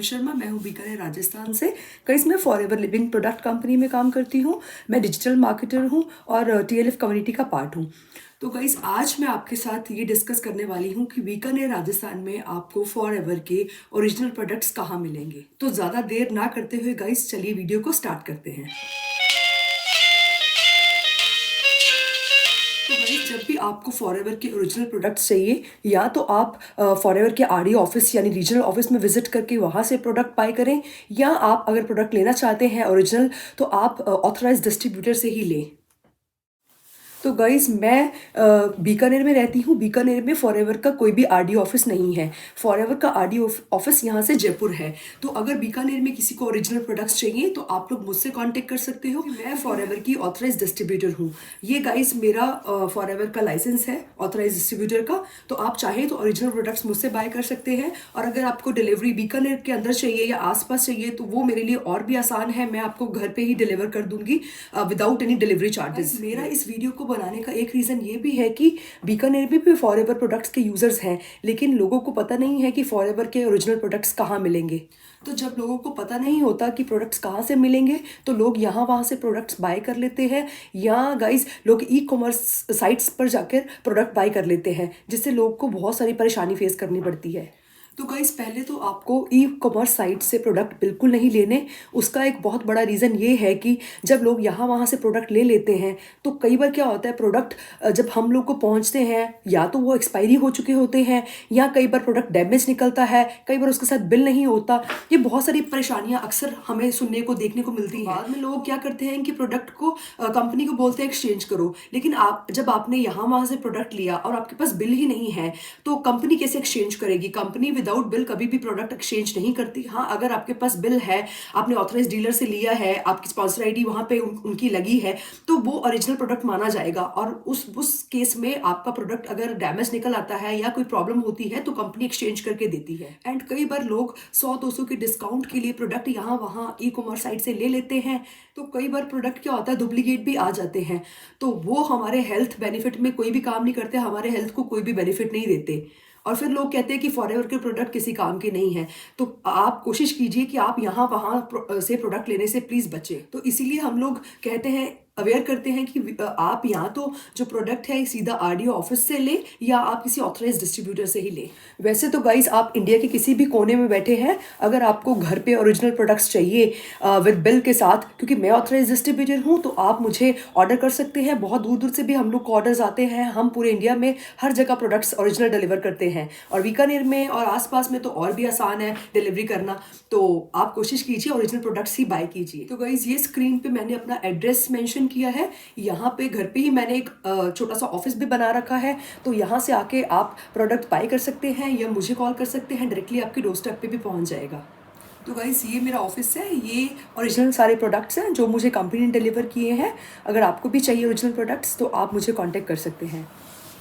कोमल शर्मा, मैं हूँ बीकानेर राजस्थान से। गाइस मैं फॉरएवर लिविंग प्रोडक्ट कंपनी में काम करती हूँ। मैं डिजिटल मार्केटर हूँ और टीएलएफ कम्युनिटी का पार्ट हूँ। तो गाइस आज मैं आपके साथ ये डिस्कस करने वाली हूँ कि बीकानेर राजस्थान में आपको फॉरएवर के ओरिजिनल प्रोडक्ट्स कहाँ मिलेंगे। तो ज़्यादा देर ना करते हुए गाइस चलिए वीडियो को स्टार्ट करते हैं। तो गाइस जब भी आपको फॉरएवर के ओरिजिनल प्रोडक्ट्स चाहिए, या तो आप फॉरएवर के आरडी ऑफिस यानी रीजनल ऑफिस में विजिट करके वहाँ से प्रोडक्ट बाय करें, या आप अगर प्रोडक्ट लेना चाहते हैं ओरिजिनल तो आप ऑथराइज डिस्ट्रीब्यूटर से ही लें। तो गाइस मैं बीकानेर में रहती हूँ। बीकानेर में फॉरएवर का कोई भी आरडी ऑफिस नहीं है। फॉरएवर का आरडी ऑफिस यहाँ से जयपुर है। तो अगर बीकानेर में किसी को ओरिजिनल प्रोडक्ट्स चाहिए तो आप लोग मुझसे कांटेक्ट कर सकते हो। मैं फॉरएवर की ऑथराइज डिस्ट्रीब्यूटर हूँ। ये गाइस मेरा फॉरएवर का लाइसेंस है ऑथराइज डिस्ट्रीब्यूटर का। तो आप चाहें तो ओरिजिनल प्रोडक्ट्स मुझसे बाय कर सकते हैं। और अगर आपको डिलीवरी बीकानेर के अंदर चाहिए या आसपास चाहिए तो वो मेरे लिए और भी आसान है। मैं आपको घर पे ही डिलीवर कर दूंगी विदाउट एनी डिलीवरी चार्जेस। मेरा इस वीडियो को बनाने का एक रीज़न ये भी है कि बीकानेर में भी फॉरएवर प्रोडक्ट्स के यूज़र्स हैं, लेकिन लोगों को पता नहीं है कि फॉरएवर के ओरिजिनल प्रोडक्ट्स कहाँ मिलेंगे। तो जब लोगों को पता नहीं होता कि प्रोडक्ट्स कहाँ से मिलेंगे तो लोग यहाँ वहाँ से प्रोडक्ट्स बाय कर लेते हैं, या गाइस लोग ई कॉमर्स साइट्स पर जाकर प्रोडक्ट बाय कर लेते हैं, जिससे लोग को बहुत सारी परेशानी फेस करनी पड़ती है। तो गाइस पहले तो आपको ई कॉमर्स साइट से प्रोडक्ट बिल्कुल नहीं लेने। उसका एक बहुत बड़ा रीज़न ये है कि जब लोग यहाँ वहाँ से प्रोडक्ट ले लेते हैं तो कई बार क्या होता है, प्रोडक्ट जब हम लोग को पहुँचते हैं या तो वो एक्सपायरी हो चुके होते हैं, या कई बार प्रोडक्ट डैमेज निकलता है, कई बार उसके साथ बिल नहीं होता। ये बहुत सारी परेशानियाँ अक्सर हमें सुनने को देखने को मिलती हैं। बाद में लोग क्या करते हैं कि प्रोडक्ट को कंपनी को बोलते हैं एक्सचेंज करो, लेकिन जब आपने यहाँ वहाँ से प्रोडक्ट लिया और आपके पास बिल ही नहीं है तो कंपनी कैसे एक्सचेंज करेगी? कंपनी विदाउट बिल कभी भी प्रोडक्ट एक्सचेंज नहीं करती। हाँ, अगर आपके पास बिल है, आपने ऑथराइज डीलर से लिया है, आपकी स्पॉन्सर आईडी वहाँ पे उनकी लगी है, तो वो ओरिजिनल प्रोडक्ट माना जाएगा। और उस केस में आपका प्रोडक्ट अगर डैमेज निकल आता है या कोई प्रॉब्लम होती है तो कंपनी एक्सचेंज करके देती है। एंड कई बार लोग 100-200 के डिस्काउंट के लिए प्रोडक्ट यहाँ वहाँ ई कॉमर्स साइट से ले लेते हैं। तो कई बार प्रोडक्ट क्या होता है, डुप्लीकेट भी आ जाते हैं। तो वो हमारे हेल्थ बेनिफिट में कोई भी काम नहीं करते, हमारे हेल्थ को कोई भी बेनिफिट नहीं देते। और फिर लोग कहते हैं कि फॉरएवर के प्रोडक्ट किसी काम के नहीं है। तो आप कोशिश कीजिए कि आप यहाँ वहाँ से प्रोडक्ट लेने से प्लीज़ बचें। तो इसीलिए हम लोग कहते हैं, अवेयर करते हैं कि आप यहाँ तो जो प्रोडक्ट है सीधा आरडीओ ऑफिस से ले, या आप किसी ऑथराइज डिस्ट्रीब्यूटर से ही ले। वैसे तो गाइस आप इंडिया के किसी भी कोने में बैठे हैं, अगर आपको घर पे ओरिजिनल प्रोडक्ट्स चाहिए विद बिल के साथ, क्योंकि मैं ऑथराइज डिस्ट्रीब्यूटर हूँ, तो आप मुझे ऑर्डर कर सकते हैं। बहुत दूर दूर से भी हम लोग को ऑर्डर्स आते हैं। हम पूरे इंडिया में हर जगह प्रोडक्ट्स ओरिजिनल डिलीवर करते हैं, और बीकानेर में और आसपास में तो और भी आसान है डिलीवरी करना। तो आप कोशिश कीजिए ओरिजिनल प्रोडक्ट्स ही बाय कीजिए। तो गाइस ये स्क्रीन पे मैंने अपना एड्रेस मेंशन किया है। यहाँ पे घर पे ही मैंने एक छोटा सा ऑफिस भी बना रखा है। तो यहाँ से आके आप प्रोडक्ट बाय कर सकते हैं या मुझे कॉल कर सकते हैं, डायरेक्टली आपके डोरस्टेप पे भी पहुँच जाएगा। तो गाइस ये मेरा ऑफिस है, ये ओरिजिनल सारे प्रोडक्ट्स हैं जो मुझे कंपनी ने डिलीवर किए हैं। अगर आपको भी चाहिए ओरिजिनल प्रोडक्ट्स तो आप मुझे कांटेक्ट कर सकते हैं।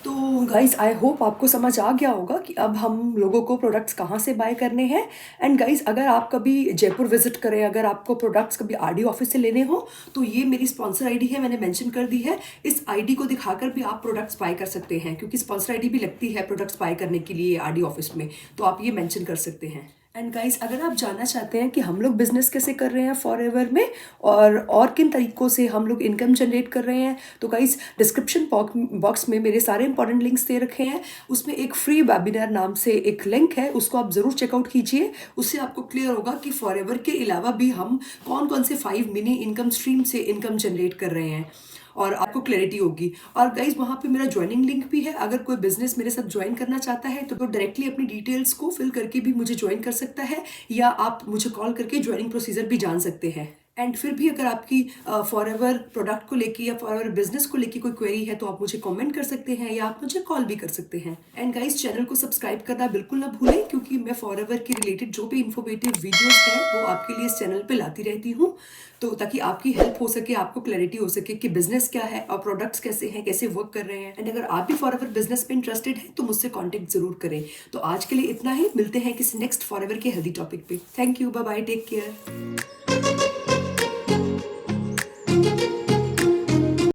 तो गाइस आई होप आपको समझ आ गया होगा कि अब हम लोगों को प्रोडक्ट्स कहाँ से बाय करने हैं। एंड गाइस अगर आप कभी जयपुर विजिट करें, अगर आपको प्रोडक्ट्स कभी आरडी ऑफिस से लेने हो तो ये मेरी स्पॉन्सर आईडी है, मैंने मेंशन कर दी है। इस आईडी को दिखाकर भी आप प्रोडक्ट्स बाय कर सकते हैं, क्योंकि स्पॉन्सर आईडी भी लगती है प्रोडक्ट्स बाय करने के लिए आरडी ऑफिस में, तो आप ये मेंशन कर सकते हैं। एंड गाइस अगर आप जानना चाहते हैं कि हम लोग बिजनेस कैसे कर रहे हैं फॉरएवर में, और किन तरीकों से हम लोग इनकम जनरेट कर रहे हैं, तो गाइस डिस्क्रिप्शन बॉक्स में मेरे सारे इंपॉर्टेंट लिंक्स दे रखे हैं। उसमें एक फ्री वेबिनार नाम से एक लिंक है, उसको आप ज़रूर चेकआउट कीजिए। उससे आपको क्लियर होगा कि फॉरएवर के अलावा भी हम कौन कौन से 5 मिनी इनकम स्ट्रीम से इनकम जनरेट कर रहे हैं, और आपको क्लैरिटी होगी। और गाइज वहाँ पे मेरा ज्वाइनिंग लिंक भी है। अगर कोई बिजनेस मेरे साथ ज्वाइन करना चाहता है तो डायरेक्टली अपनी डिटेल्स को फिल करके भी मुझे ज्वाइन कर सकता है, या आप मुझे कॉल करके ज्वाइनिंग प्रोसीजर भी जान सकते हैं। एंड फिर भी अगर आपकी फॉरएवर प्रोडक्ट को लेके या फॉरएवर बिजनेस को लेके कोई क्वेरी है तो आप मुझे कमेंट कर सकते हैं, या आप मुझे कॉल भी कर सकते हैं। एंड गाइस चैनल को सब्सक्राइब करना बिल्कुल ना भूलें, क्योंकि मैं फॉरएवर के रिलेटेड जो भी इन्फॉर्मेटिव वीडियोस हैं वो आपके लिए इस चैनल पे लाती रहती हूँ, तो ताकि आपकी हेल्प हो सके, आपको क्लैरिटी हो सके कि बिजनेस क्या है और प्रोडक्ट्स कैसे हैं, कैसे वर्क कर रहे हैं। एंड अगर आप भी फॉरएवर बिजनेस में इंटरेस्टेड हैं तो मुझसे कॉन्टेक्ट जरूर करें। तो आज के लिए इतना ही, मिलते हैं किसी नेक्स्ट फॉरएवर के हेल्दी टॉपिक पे। Thank you, bye bye, take care.